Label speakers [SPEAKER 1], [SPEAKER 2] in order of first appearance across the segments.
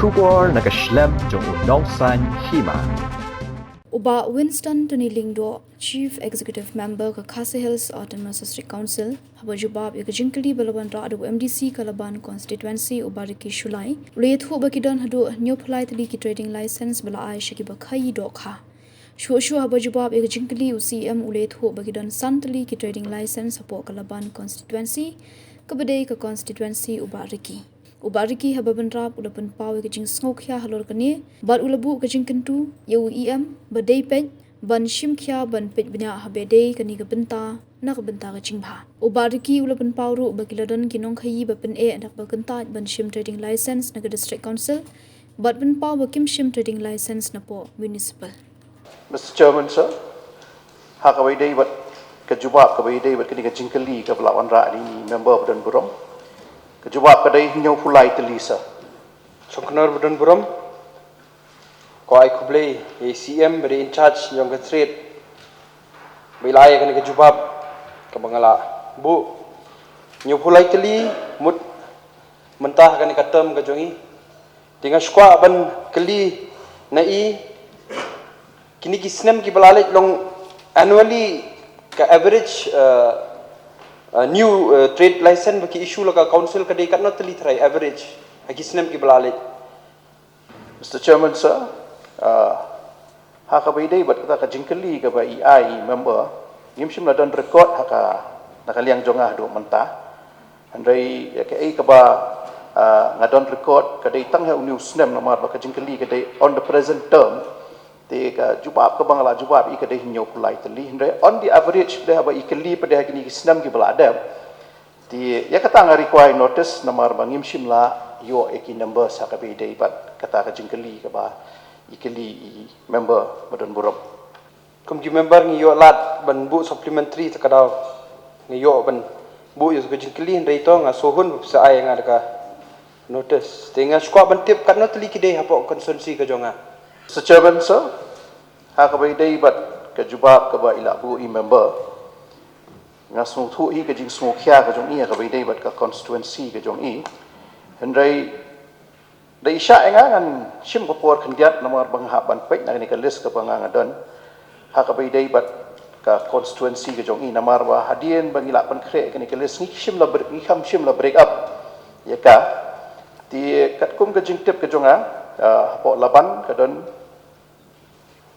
[SPEAKER 1] Shubor nakaslem jong unongsan Hima.
[SPEAKER 2] Uba Winston Tunilingdo, Chief Executive Member ka Khasi Hills Autonomous District Council, haba jubab ya jinkali balaban ra adu MDC Kalaban constituency ubariki Shulai, ulayathu bakidon hadu new politely ki trading license bala ai shakiba Khaïi Dohkha. Shu haba jubab ya jinkali UCM ulayathu bakidon santali ki trading license hapo Kalaban constituency, kabadai ka constituency ubariki. Ubariki haba benrap ulapan pau ke jing snokya halor kane bar ulabu ke jing kentu UEM badai pej ban shimkya ban pej bnya habede kani ke benta na ke benta ke jingba ubariki ulapan pau ru bakiladon kinong Khaïi bapen nak bakenta ban shim trading license na ke district council bat ban pau bakim shim trading license na po municipal.
[SPEAKER 3] Mr. Chairman, sir, hakawai day bat kajubab kawai day bat kini kajingkali ka belawan ra ni member badan burom kajubab kadai hinyau fulai telisa
[SPEAKER 4] Choknar budan buram ko ai kublei ACM beri in charge yang ke trade bilai kan ke jubab ke bangala bu nyu pulai teli mut mentah kan ke term ke jongi dengan skwa ban keli nai kini ki snem ki balalik long annually ke average new trade license bagi issue laga council kadai kat not teli try average aki snem ki balalik.
[SPEAKER 3] Mr. Chairman, sir, haka bay bat kata kajingkali ka ba EI member ngimsim na don record haka nakaliang jongah do mentah andai ya ka ba ngadon record kadai tang ha uniu snem namar ba kajingkali kadai on the present term te ka jubab ka bangala jubab I kadai hinyo pulai teli andai on the average dah ba ikali pada kini snem ki belada ti ya kata nga require notice namar ba ngimsim la yo eki number sa ka bay bat kata kajingkali ka ba ikali member badan buram
[SPEAKER 4] Kum member ngi yo lat ban bu supplementary takadaw ngi yo ban bu yo kajingkali ndai to nga sohun sa ai nga ka notice tinga skwa ban tip kat not li kidai hapo konsensi ka jonga.
[SPEAKER 3] Mr. Chairman, sir, hakabay day bat kajubab ka ba ilabu member nga sumuthu I kajing sumukya ka jong I hakabay day bat ka constituency ka jong I hendrai dai sya nga ngan sim popor kandiat nomor banghaban pek na ni ka list ka banganga don hakabay day bat ka constituency ka jong I namar ba hadien bangila pan kre ka ni ka list ni sim la break up ya ka ti katkum ka jing tip ka jonga hapo laban ka don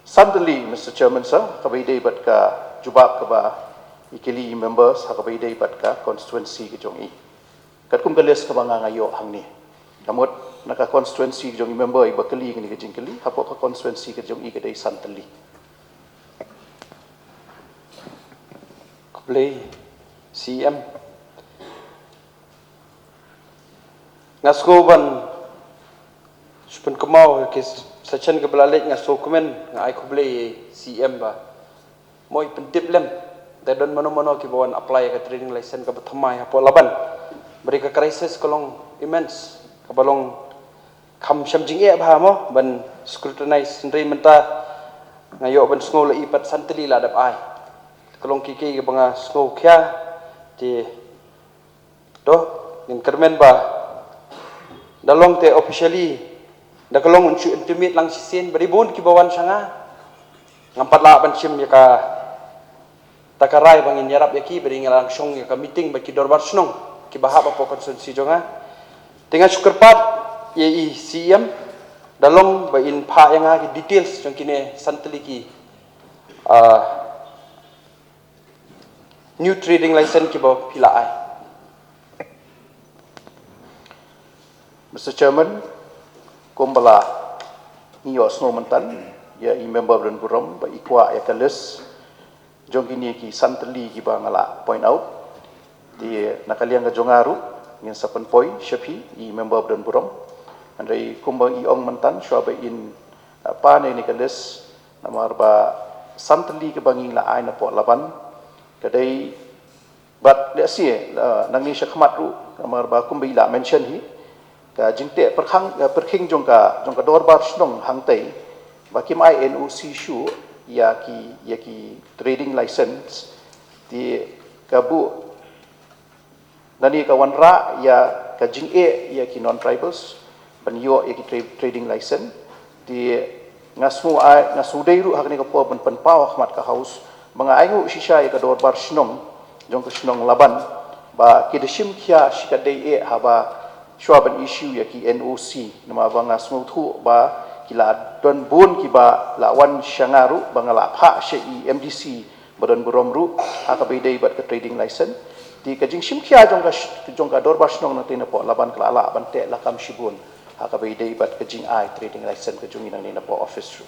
[SPEAKER 3] suddenly Mr. Chairman, sir, hakabay day bat ka jubab ka ba ikili members hakabay day bat ka constituency ka jong I katkum ka list ka banganga yo hang ni kamot naka constituency jong I member iba kali ngini ka jingkali hapo ka constituency ka jong I ka day santali
[SPEAKER 4] Kublei CM ngaskoban supen kemau ke sachen ke belalik ngaso komen ngai kublei CM ba moi pentip lem dadon mono ki bawan apply ke trading license ke bethamai hapo laban beri ke crisis kolong immense ke balong kam shamjing e ba mo ban scrutinize ndai menta ngayo ban sngo la ipat santali la dap ai kolong kiki ke banga sngo kya ti do nin kermen ba dalong te officially da kolong uncu intimate lang sisin beri bon ki bawan sanga ngampat la ban sim ya ka takarai bangin yarap yaki beri ngalang song ya ka meeting baki dorbar snong ki bahap apa konsensi jonga dengan syukurpat ye CM dalong ba in pha yang ha details jong kine santali ki new trading license ki ba pila ai.
[SPEAKER 3] Mr. Chairman, kumbala niyo snow mantan ya I member dan buram ba ikwa ya kalis jong kini ki santali ki ba ngala point out di nakaliang ka jongaru ngin sapan poi shapi I member dan buram andai kumbang I ong mantan syaba in apa ni kalis namar ba santali ke banging la ai na po laban kadai bat le sie nang ni syakmat ru namar ba kumbi la mention hi ka jingte perkhing jong ka dorbar snong hangtai bakim ai NOC shu ya ki trading license di kabu nani ka wanra ya ka jing e ya ki non tribals penyo ya ki trading license di ngasu deiru hakni ka po pen pau khmat ka house banga aingu shisha ya ka dor bar shnong jong ka shnong laban ba ki de shim khia shika dei e haba shwaban issue ya ki NOC nama banga smu thu ba kila don bun ki ba lawan shangaru banga la pha she MDC badan burom ru haka be dei bat ka trading license di ka jing shim khia jong ka dor bar shnong na tin po laban kala la ban te la kam shibun haka be dei bat ka jing ai trading license ka jung inang ni na po office ru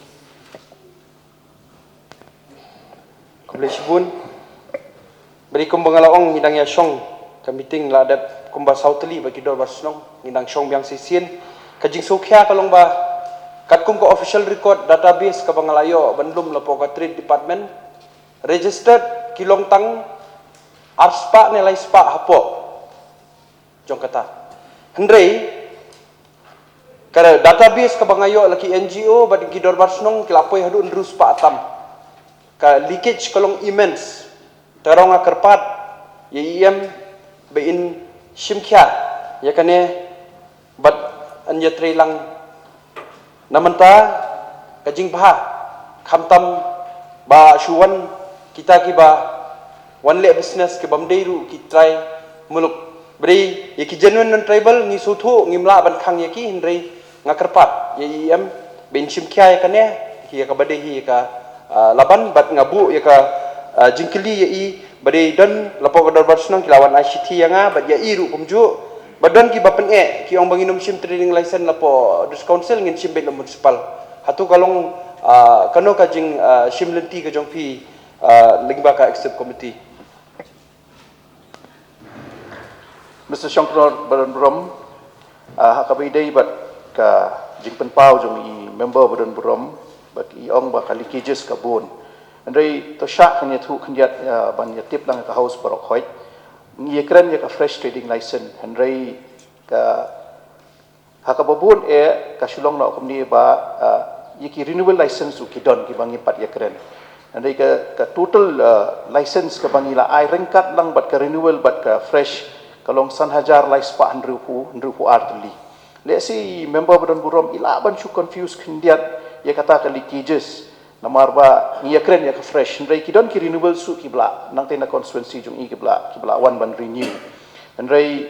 [SPEAKER 4] Kumlesibun beri kumbangalaong hidang ya syong ka meeting la dap kumba Tylli bagi dor basnong hidang syong biang sisien kajing sokya kalong ba kat kum ka official record database ka bangalayo bandum lapo ka trade department registered kilong tang arspa nilai spa hapo jong kata hendrei kara database ka bangayo laki NGO bagi dor basnong kilapoi hadu ndru spa atam ka leakage kalong immense tarong kerpat YEM bein shimkya yakane bat anja trailang namanta kajing baha khamtam ba shuwan kita ki ba one le business ke bamdeiru ki try muluk beri yaki genuine non tribal ni suthu ngimla ban khang yaki hindrei ngakerpat YEM bein shimkya yakane hi ka bade hi ka laban bat ngabu ya ka jingkeli ya i bade dan lapo ka darbar senang kilawan ICT yanga bat ya i ru pumju badan ki bapen ki ong banginum sim trading license lapo dus council ngin sim bet municipal hatu kalong kano ka jing sim lenti ka jong pi lingba ka executive committee
[SPEAKER 3] Mr. Shankar Badan Burom hakabai dei bat ka jing penpau jong i member Badan Burom bat iong ba kali cages ka bon andrei to sha khanya thu khandiat ban ya tip lang ka house barok hoi ngi ekran ya ka fresh trading license andrei ka hakababun ka shulong na komni ba yiki renewal license ki don ki bangi pat ekran andrei ka total license ka bangi la ai rengkat lang bat ka renewal bat ka fresh kalong san hajar lai spa andru hu artli le si member Badan Burom ila ban chu confuse khandiat ya kata ka leakages namar ba ngi ekren ya ka fresh ndrei ki don ki renewal su ki bla nang tena constituency jung i ki bla wan ban renew ndrei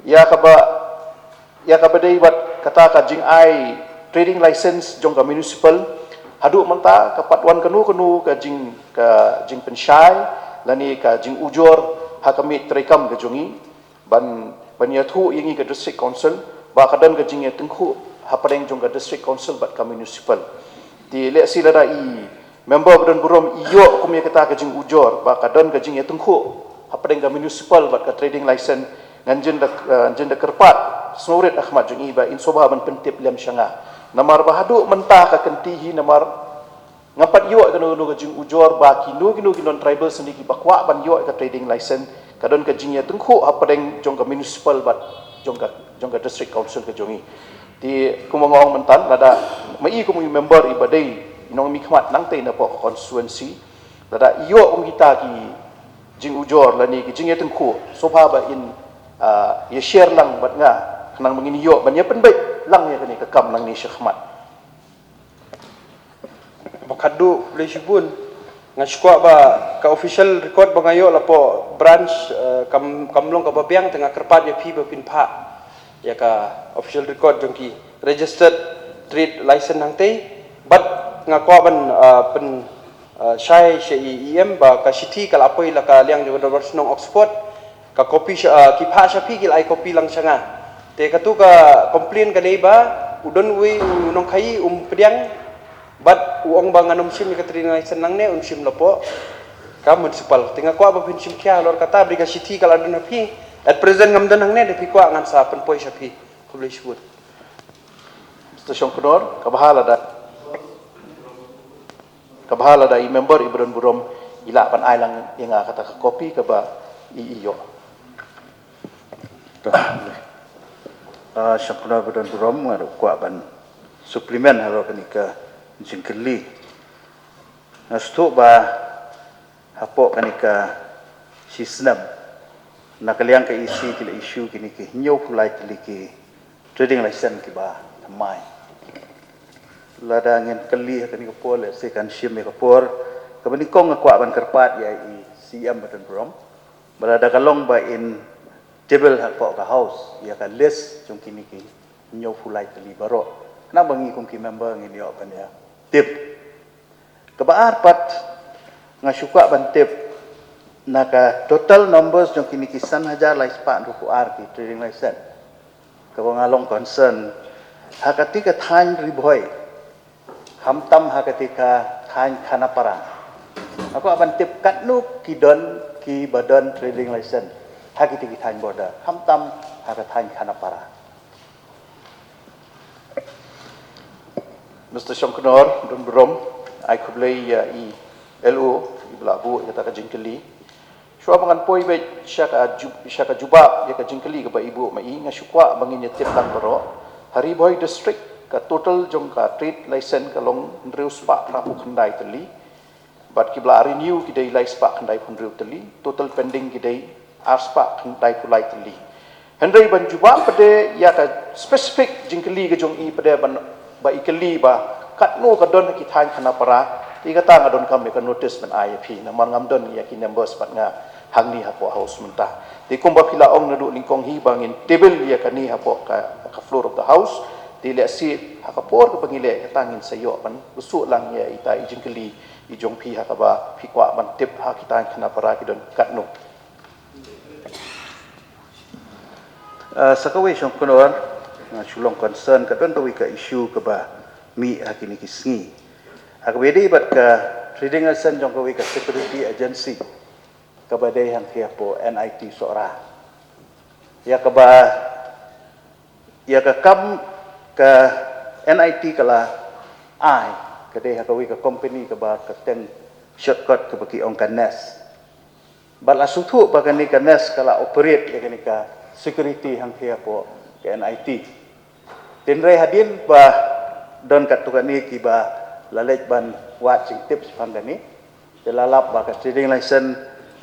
[SPEAKER 3] ya ka ba dei bat kata ka jing ai trading license jong ka municipal hadu manta ka patwan kanu ka jing pensyai lani ka jing ujor hakami trekam ka jungi ban ya thu yangi ka district council ba kadan ka jing ya tengku hapadeng jong ka district council bat ka municipal di le silada i member Badan Burom iyo kum ya kata ka jing ujor ba kadan ka jing ya tengku hapadeng ka municipal bat ka trading license nganjen da kerpat snoret ahmad jong i ba insoba ban pentip lem syanga namar ba hadu mentah ka kentihi namar ngapat yo ka no ka jing ujor ba kinu non tribal sendiki bakwa ban yo ka trading license kadan ka jing ya tengku hapadeng jong ka municipal bat jong ka district council ka jongi di kumangong mentan lada mai ko member ibadai inong mi khmat nang te na po constituency lada iyo ong kita ki jing ujor lani ki jing eteng ko sofa ba in ya share lang bat nga nang mangini yo ban ya penbai lang ya kani ka kam nang ni khmat
[SPEAKER 4] bakadu lesibun ngashkwa ba ka official record bangayo lapo branch kamlong ka babiang tengah kerpat ya pi ba pinpa ya ka official record jongki registered trade license nang tei but ngakwa ban pen shai YEM ba ka city kala apoi la ka liang jo dor snong Oxford ka copy ki pha sha pi kil ai copy lang sanga te ka tu ka complain ka dei ba udon we nong Khaïi pediang but uong ba nganom sim ka trade license nang ne sim lopo ka municipal tinga kwa ba pin sim kya lor kata bri ka city kala don pi at present ngamdan hang ne de pikwa ngan sa pen poi shapi publish wood
[SPEAKER 3] station Knor kabahala da i member Badan Burom ila pan ai lang inga kata ka copy ka ba iyo
[SPEAKER 5] Syakuna Badan Burom ngaru kwa ban suplemen haro kanika jingkeli nastu ba hapo kanika sisnam nakaliang ka isi kila isu kini ki nyau pulai kili ki trading license ki ba mai lada ngin kali kan ko por le se kan shim ko por ka bani kong ko ban karpat ya i CM badan brom balada kalong ba in table hak po ka house ya kan list jong kini ki nyo fulai tali baro na bangi kong ki member ngin yo kan ya tip kebaar pat ngasuka ban tip naka total numbers jong kini ki 1,000 lai spa ru ko ar ki trading license ka ngalong concern hakati ka than riboy hamtam hakati ka than khana para aku aban tip katnu ki don ki badan trading license hakiti ki than border hamtam haka than khana para.
[SPEAKER 3] Mr. Shonkanor don brom ai khublei i LO i blabu ya ta ka jingkeli shwa bangan poi be shaka juba ya ka jingkeli ka ba ibu mai nga shukwa bangin ya tip tan baro hari boy district ka total jong ka trade license ka long reus pa rapu khandai tali but ki bla renew ki dei license pa khandai phun reus tali total pending ki dei ars pa khandai pulai tali hendai ban juba pade ya ka specific jingkeli ka jong i pade ban ba ikeli ba katno ka don ki than khana para ti ka tang adon kam ka notice ban IAP na man ngam don ya ki numbers pat nga hangni ha po house menta ti kumba pila ong na du lingkong hi bangin table ya kani ha po ka floor of the house ti le si ha ka por ka pangile ka tangin sayo ban usu lang ya ita ijingkeli i jong pi ha ka ba pi kwa ban tip ha ki tang khana para ki don katno
[SPEAKER 5] Sakawai syong kunor sulong concern ka don tawi ka issue ka ba mi hakini kisngi akbedi bat ka trading license jong kawi ka security agency ka badai hang kia po NIT sora ya ka ba ya ka kam ka NIT kala ai ka dei hakawi ka company ka ba ka ten shortcut ka baki ong kanes bal asuthu ba kani kanes kala operate ya kani ka security hang kia po ka NIT Tinrai hadin ba don katukani ki ba lalej ban watching tips pangani delalap ba ka trading license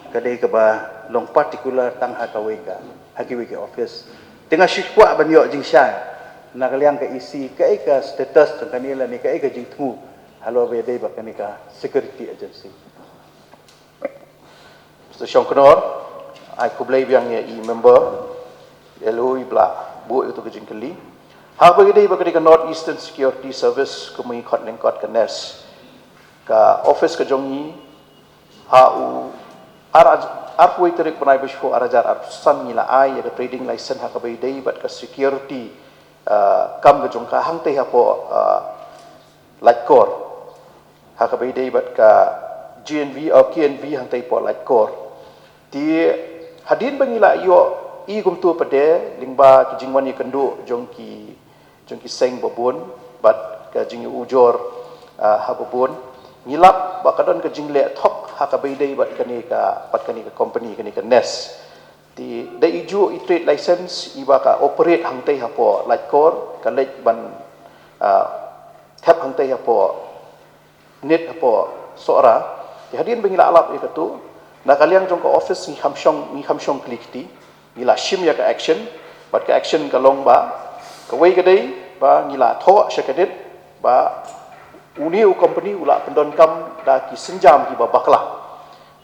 [SPEAKER 5] kadai ka ba long particular tang hakawi ka hakiwi ka office tinga shikwa ban yo jing sha na kaliang ka isi ka status tang kanila ni ka jing thu halo be dei ba kani ka security agency.
[SPEAKER 3] Mr. Shonkanor ai kublai biang ya i member LO i bla bu itu ke jingkeli ha bagi dei bagi ka North Eastern Security Service ko mai khot lengkot ka NES ka office ka jongi ha u ar pui terik panai bisho arajar ar san ngila ai ya trading license ha ka bagi dei bat ka security kam ka jong ka hang te ha po lightkor ha ka bagi dei bat ka GNV or KNV hang te po lightkor ti hadin bangila yo i gum tu pade lingba ki jingwan ye kendu jongki seng babun bat ka jing ujor ha babun ngilap ba kadon ka jingle thok ha ka beidei bat kani ka company kani ka NES ti dai iju i trade license i ba ka operate hang tei ha po lightkor ka lej ban tap hang tei ha po net ha po sora ti hadin bangila alap i katu na kaliang jong ka office ni hamshong klik ti ngila shim ya ka action bat ka action ka long ba kawai kadai ba ngila tho syakadet ba uni u company ula pendon kam da ki senjam ki ba bakla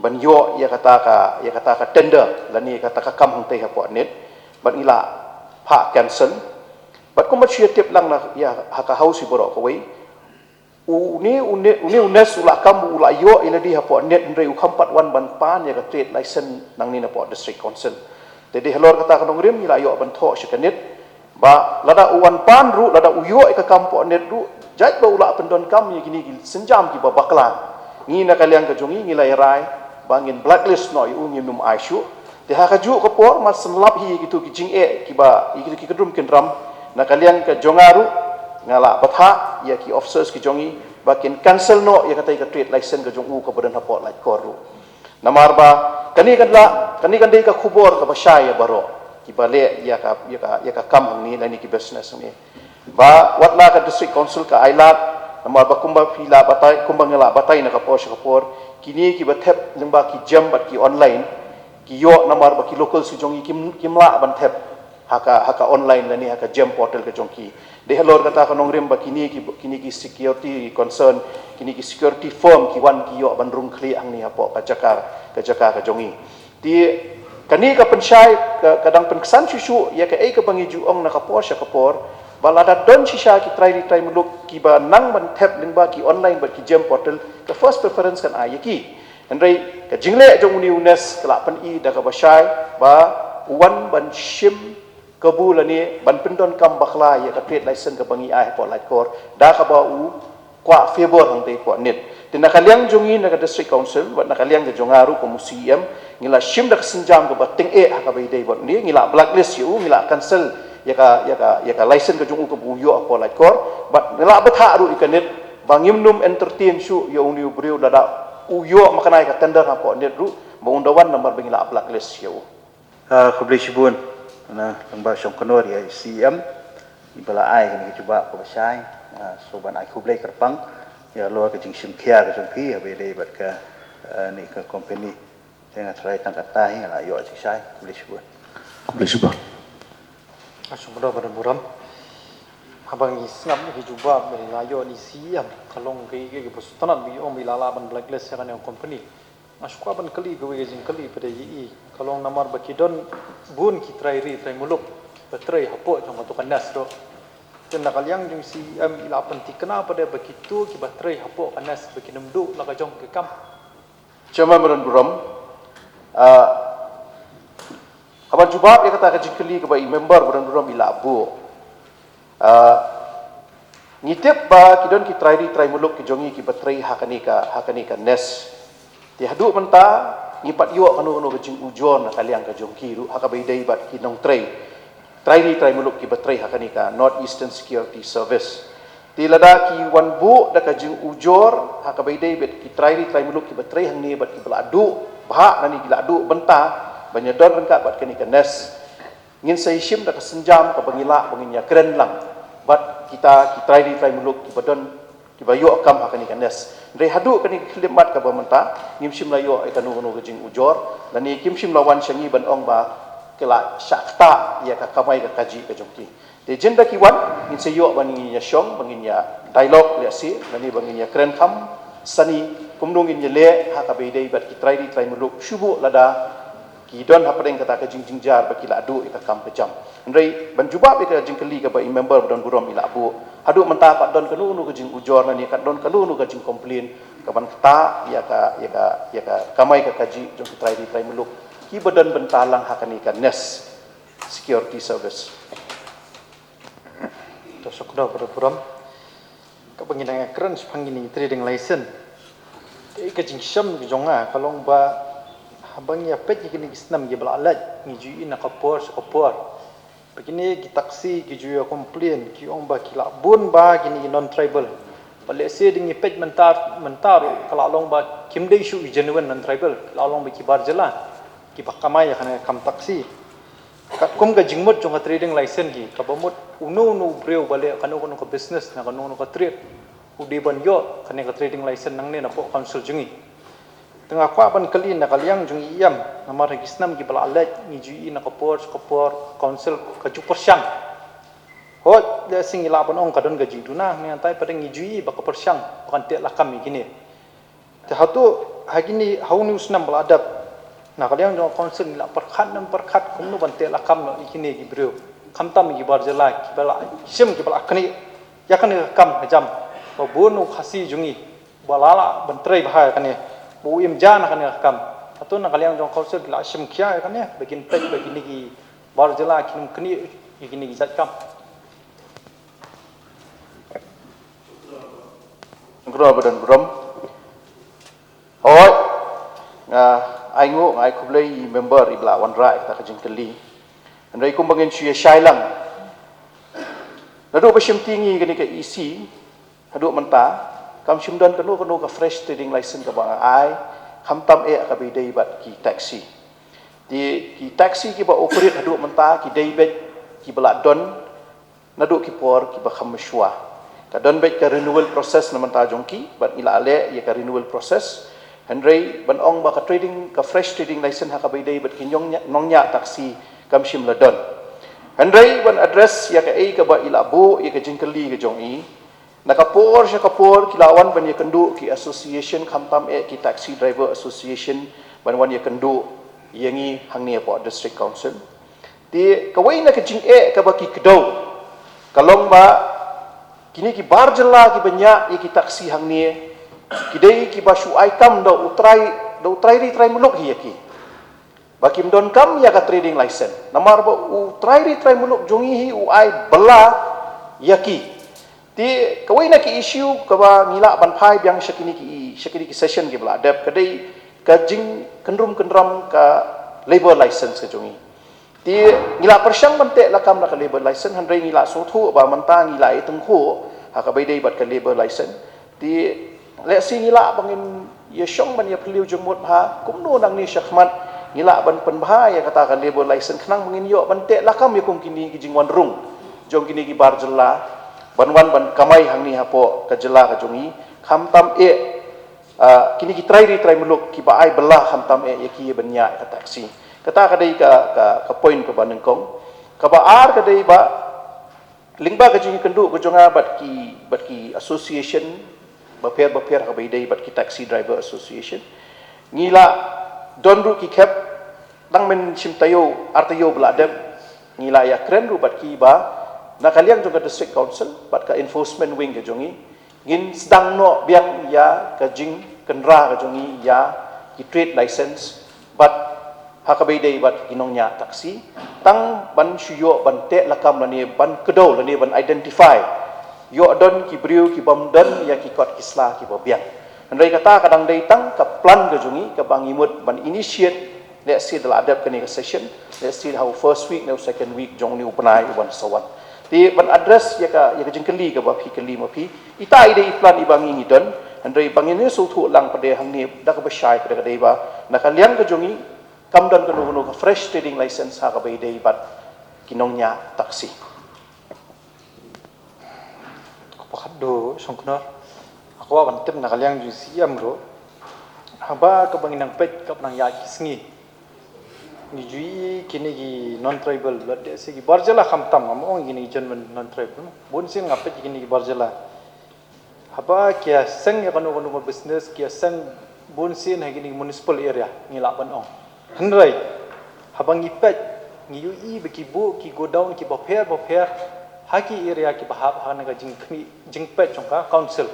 [SPEAKER 3] ban yo ya kata ka tender lani kata ka kam hang tei ha po net ban ngila pha cancel bat ko machia tip lang na ya ha ka house boro kawai uni unes ula kam ula yo ila di ha po net ndrei u kampat wan ban pan ya ka trade license nang ni na po district council jadi helor kata ka nongrim ngila yo ban tho syakadet ba lada uwan pan ru lada uyo ka kampo net ru jait ba ula pendon kam ni gini senjam ki ba baklan ni na kaliang ka jongi ngilai rai bangin blacklist no yu ngim num aisyu te ha ka ju ko por mas senlap hi gitu ki jing e ki ba ki kedrum ken ram na kaliang ka jongaru ngala batha ya ki officers ki jongi bakin cancel no ya kata ka trade license ka jong u ka badan hapot like koru namar ba kani kan dei ka khubor ka ba ya baro ki bale ya ka kam ni lani ki business ni ba watla ka district council ka ailat namar ba kumba pila batai kumba ngala batai na ka por kini ki bathep lengba ki jam bat ki online ki yo namar ba ki local si jongi kimla ban thep haka online lani haka gem portal ka jongki de halor kata kanong rim ba kini ki security concern kini ki security firm ki wan ki yo bandrung khli ang ni apo ka jaka ka jongi ti kani ka pensyai kadang penkesan susu ya ka ka bangiju ong nakapor sya kapor balada don shisha ki try muluk ki ba nang ban tap ling ba ki online ba ki gem portal ka first preference kan ayaki andai ka jingle jong uni unes kala pan I da ka basyai ba wan ban shim kabulani ban pendon kam bakhla ya ka trade license ka bangi ai po light core da ka ba u kwa favor hang te po net tin nakaliang jongi na ka district council wat nakaliang ka jongaru ko museum ngila shim da sinjam ka bating ha ka bai dei bot ni ngila blacklist yu ngila cancel ya ka license ka jongu ka buyo po light core bat ngila batha ru ikanet bangim num entertain shu ya uni brio dada uyo makanai ka tender ha po net ru maundawan nomor bangila blacklist yu
[SPEAKER 5] Kublai Shibun na lembah syong kenor ya CM ibala ai kan cuba ko basai so ban ai kublai kerpang ya lo ka jing sim kia ka jong pi abe dei bat ka ni ka company dengan try tang kata hi la yo chi sai Kublai Shibun
[SPEAKER 6] Asumro pada muram abang isnam ni juba me ayo ni CM kalong ke bosutanat bi om ilala ban blacklist kan yang company Asukwa ban kali gawe jing kali pada yi kalau namar bakidon bun ki try muluk batrai hapo jong tu kanas do ten nakaliang jong si ila penting kena pada begitu ki batrai hapo kanas bekinum du la ka jong ke kam
[SPEAKER 3] Chairman Badan Buram aban jubab ya kata ka jing kali ka bai member Badan Buram ila bu ngitip ba kidon ki try muluk ki jongi ki batrai hakani ka nes ti hadu menta ngipat yo kanu gajing ujon kaliang ka jongki ru haka beidai bat kinong try muluk ki batrai hakani ka North Eastern Security Service ti lada ki wan bu da ka jing ujor haka beidai bet ki try muluk ki batrai hang ni bat ki beladu bah nani ki ladu benta banyadon rengka bat kani ka nes ngin sai shim da ka senjam ka bangila banginya keren lang bat kita ki try muluk ki badon ki bayo akam hakani ka nes Dari hadu kani khidmat ka bamenta ngimsim layo ai kanu gajing ujor dan ni kimsim lawan syangi ban ong ba kela syakta ya ka kamai ka kaji ka jongki de jenda ki wan ngin sayo bani nya syong bangin ya dialog le si dan ni bangin ya kren kham sani kumdung in le ha ka beidai bat ki try muluk syubu lada ki don ha padeng kata ka jing jar ba kila adu ka kam pejam ndai ban juba be ka jing keli ka ba member don burom ila bu hadu menta pak don kanu gajing ujor ni ka don kanu gajing komplain ka ban kata ya ka kamai ka kaji jong try muluk ki badan bentalang hakani ka nes security service
[SPEAKER 6] to sokdo pada muram ka bangin keren sepangini trading license ke jing syam ki jonga kalong ba habang ya pet ni isnam ge balalat ni ju ina kapor begini ki taksi ki ju komplain ki ong ba ki labun ba gini non tribal bale se ding pet mentar kala long ba kim dei shu genuine non tribal kala long ba ki bar jala ki pakamai kana kam taksi kat kum ga jingmot jong trading license ki kabamot unu breu bale kanu ka business na kanu ka trade udi ban yo kana ka trading license nang ne na po council jungi tengah kwa ban kali na kaliang jung iam namar regisnam ki bala alat ni ju na kapor council ka ju persyang hot de sing ila ban ong kadon gaji duna ni antai pada ni ju ba ka persyang bukan te lakam gini te hatu hagini hauni usnam bala adab na kaliang jung council ila perkhat kumnu ban te lakam no ikini gi bro kamtam gi barjala ki bala sim ki bala kani ya kani kam jam ba bonu khasi jungi balala ban trai bahaya kani bu im jana kan kam atau nak kalian jong kausul la shim kia kan ya begin pet begini ki bar jela kinum kini begini ki zat kam
[SPEAKER 3] ngro badan buram oi ai ngu ai kublai member ibla wan rai ta kajing keli andai kum bangin chia shailang ladu bashim tingi gani ka isi hadu menta kam simdan kanu ka fresh trading license ka bang ai khamtam ka bidai bat ki taxi ki taxi ki ba operate hadu menta ki daibet ki bala don nadu ki por ki ba khamshwa ka don bet ka renewal process na menta jongki bat ila ale ya ka renewal process Henry ban ong ba ka fresh trading license ha ka bidai bat ki nongnya taxi kam sim la don Handrai ban address ya ka ai ka ba ilabu ya ka jingkeli ka jong i nakapor sya kapor kilawan ban ya kendu ki association khamtam ki taxi driver association ban wan ya kendu yangi hangni po district council ti kawai na ka jing ka ba ki kedau kalong ba kini ki barjela ki banya ki taksi hangni kidai ki ba shu aikam do utrai ri trai muluk hi ki bakim don kam ya ka trading license namar ba utrai ri trai muluk jongi hi u ai bela yaki ti kawai na ki issue ka ba ngila ban phai byang shakini ki session ki bla dep kadai ka jing kendrum ka labor license ka jongi ti ngila persyang bante lakam la ka labor license handai ngila so thu ba manta ngila iteng ho ha ka bai dei bat ka labor license ti le si ngila bangin ye syong ban ye peliu jengmut ha kumno nang ni syakmat ngila ban pen bahaya kata ka labor license khnang mangin yo bante lakam ye kum kini ki jingwan rung jong kini ki bar jela banwan ban kamai hangni hapo ka jela ka jongi khamtam kini ki trai muluk ki ba ai belah khamtam ye ki benya ka taksi kata kadai ka point ka baneng kong ka ba ar kadai ba lingba ka jing kendu ko jonga bat ki association baper ka bai dai bat ki taxi driver association ngila donru ki kep dang men simtayo artayo bladem ngila ya kren ru bat ki ba nakaliang jonga district council bat ka enforcement wing ka jongi ngin sedang no biang ya ka jing kendra ka jongi ya ki trade license bat hakabai dei bat kinongnya taksi tang ban shuyo ban te lakam lani ban kedau lani ban identify yo don ki briu ki bamdan ya ki kot kisla ki bobiang andai kata kadang dei tang ka plan ka jungi ka bangimut ban initiate let's see the adab kani ka session let's see how first week now second week jong ni upanai ban sawan ti ban address ya ka jingkeli ka ba phi keli ma phi ita ide plan ibangi ngidon andai bangini so thu lang pade hangni dak ba shai ka dei ba nakaliang ka jungi kamdan kanu ka fresh trading license ha ka bai dei bat kinongnya taksi
[SPEAKER 6] ko pakado songkno ako ban tem nakaliang ju siam ro haba ka banginang pet ka nang ya kisngi ni jui kini gi non tribal lade se gi barjala khamtam among gini jonmen non tribal bun sin ngapet gini gi barjala haba kia seng ya kanu business kia seng bun sin ha gini municipal area ngila ban ong Henry, habang ipet, ngiyui bekibu, ki go down, ki boper, haki area ki bahab hana ka jingpet chongka council.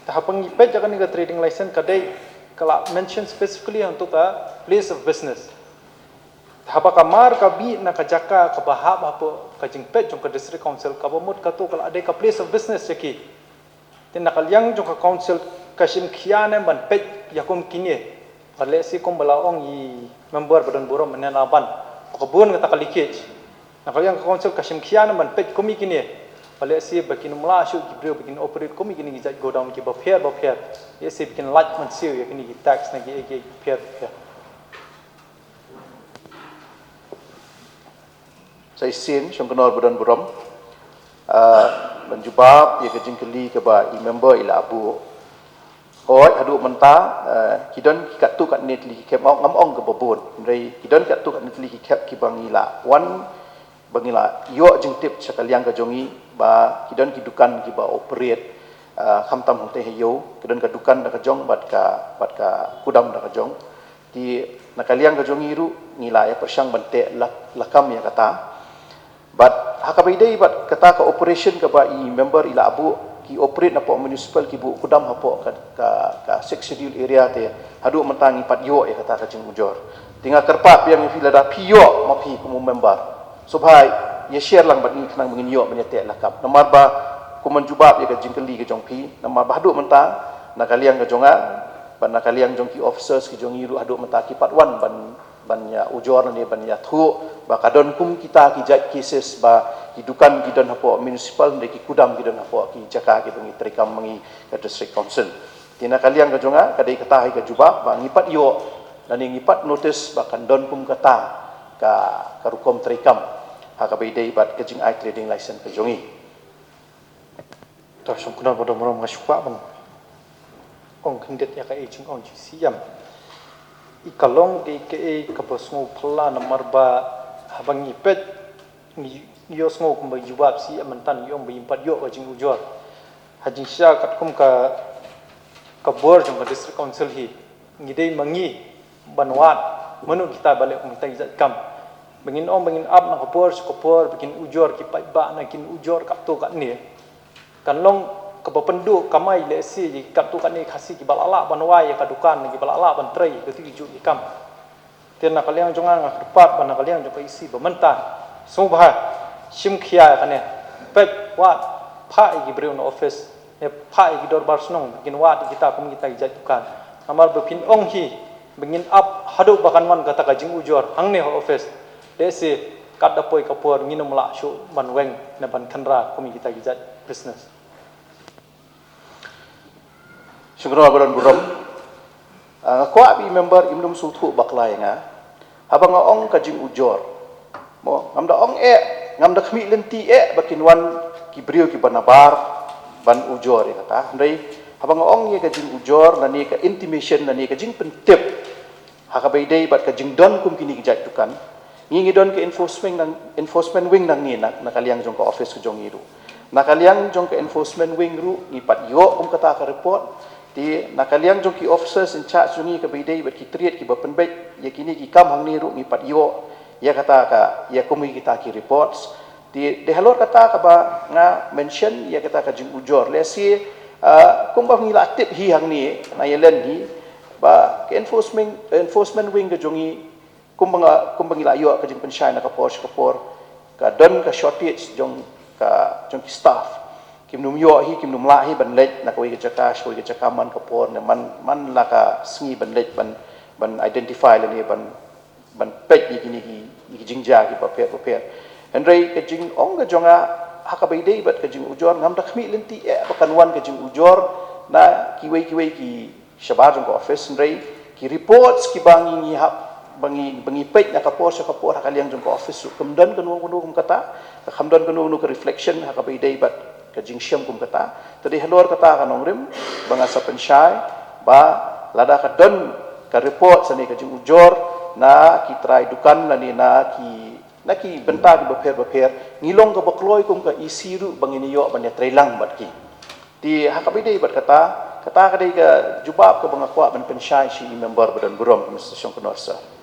[SPEAKER 6] Habang ipet jaga niga trading license kadai kala mention specifically untuk ka place of business. Habang kamar ka bi na ka jaka ka bahab apo ka jingpet chongka district council ka bomut ka to kala adai ka place of business yaki. Tin nakalyang chongka council kasim khiane ban pet yakum kini. Kalau si kom balaong i member badan burom menenaban kebun kata kalikej nakal yang council kasim khian man pet komi kini kalau si bikin melasuk kibrio bikin operate komi kini gijat go down ki bafer ya si bikin light man siu ya kini tax na gi fair
[SPEAKER 3] saya sin syongkonor badan burom menjubab ya kejingkeli ke ba i member ila abu oi adu menta kidon kat tu kat net li kem ngam ong ke bobon ndai kidon kat tu kat net li kep ki bangila wan bangila yo jing tip sakaliang ka jongi ba kidon ki dukan ki ba operate khamtam hong te heyo kidon ka dukan da ka jong bat ka kudam da ka jong ti nakaliang ka jongi ru ngila ya persyang bante lakam ya kata bat hakabai dei bat kata ka operation ka ba i member ila abu ki operate na po municipal ki bu kudam hapo ka 6 schedule area te hadu mentangi pat yo ya kata ka jing ujor tinga kerpat yang fila da piyo ma pi ku member so bhai ye share lang bat ni khnang mengin yo menyate lakap nomor ba ku menjubab ya ka jingkeli ka jong pi nomor ba hadu mentang nakaliang ka jonga ban nakaliang jong ki officers ki jong iru hadu mentang ki pat 1 ban ya ujor ni ban ya thu ba kadon kum kita ki jat cases ba hidukan gidan hapo municipal ndeki kudam gidan hapo ki jaka ki tungi trikam mangi ka district council tina kaliang ka jonga kadai kata hai ka juba ba ngipat yo dan ngipat notice ba kandon kum kata ka rukom trikam ha ka beidei bat ka jing ai trading license ka jongi
[SPEAKER 6] to songkno bodo morom ngasukwa bang ong kindet ya ka e jing ong siam ikalong ke kapasmu phala nomor ba habang ipet yo sngo kum ba jubab si amantan yo ba impat yo ka jing ujor hajing sya kat kum ka bor jong ka district council hi ngidei mangi banwat menu kita balik kum kita izat kam bengin up na ka bor bikin ujor ki pai ba na kin ujor kap tu kat ni kan long ka pendu kamai le si ji kap tu kat ni khasi ki balala banwai ya ka dukan ki balala ban trei ke tu ju ki kam tian na kaliang jonga nga kerpat ban na kaliang jong ka isi bementan subha sim khia ka ne pek wat pha gi breu no office ne pha gi dor bar snong bikin wat kita kum kita izat dukan amar bepin ong hi bengin up hadu bakan man kata ka jing ujor hang ne office desi kat dapoi kapur nginum la shu ban weng na ban khanra kum kita izat business
[SPEAKER 3] syukur baron buram ko abi member imlum sultu baklai nga habang ong ka jing ujor mo ngamda ong ngamda khmi lenti bakin wan ki brio ki banabar ban ujor ya kata ndai habang ong ye ka jing ujor na ni ka intimation na ni ka jing pentip ha ka baidai bat ka jing don kum kini kijat tukan ngi don ke enforcement wing nang ni nak kaliang jong ka office ku jong iru nakaliang jong ka enforcement wing ru ni pat yo kata ka report ti nakaliang jong ki officers in charge jungi ka baidai bat ki triat ki bapen bet ye kini ki kam hang ni ru ni pat yo ya kata ka ya kumi kita ki reports di halor kata ka ba nga mention ya kata ka jing ujor le si kum ba ngi la tip hi hang ni na yelen hi ba ke enforcement wing ka jongi kum ba ngi la yo ka jing pensyai na ka por ka don ka shortage jong ki staff kim num yo hi kim num la hi ban lej na ka wi ka jaka shoi ka jaka man ka por ne man la ka sngi ban lej ban identify le ni ban pek ni kini ki jingja ki paper Henry ke jing ong ke jonga hakabai dei bat ke jing ujor ngam dak mi lenti bakan wan ke jing ujor na kiwei ki shabar jong office Henry ki reports ki bangi hap bangi pek na kapor hakaliang jong office kumdan kanu kum kata khamdan kanu ke reflection hakabai dei bat ke jing syam kum kata tadi halor kata kanong rim banga sa pensyai ba lada ka don ka report sani ke jing ujor na ki try dukan lani na ki benta ki beper ngilong ka bakloi kum ka isiru bangini yo ban ya trailang bat ki ti hakabide bat kata ka dei ka jubab ka bangakwa ban pensyai si member badan burom Mr. Syong Konorsa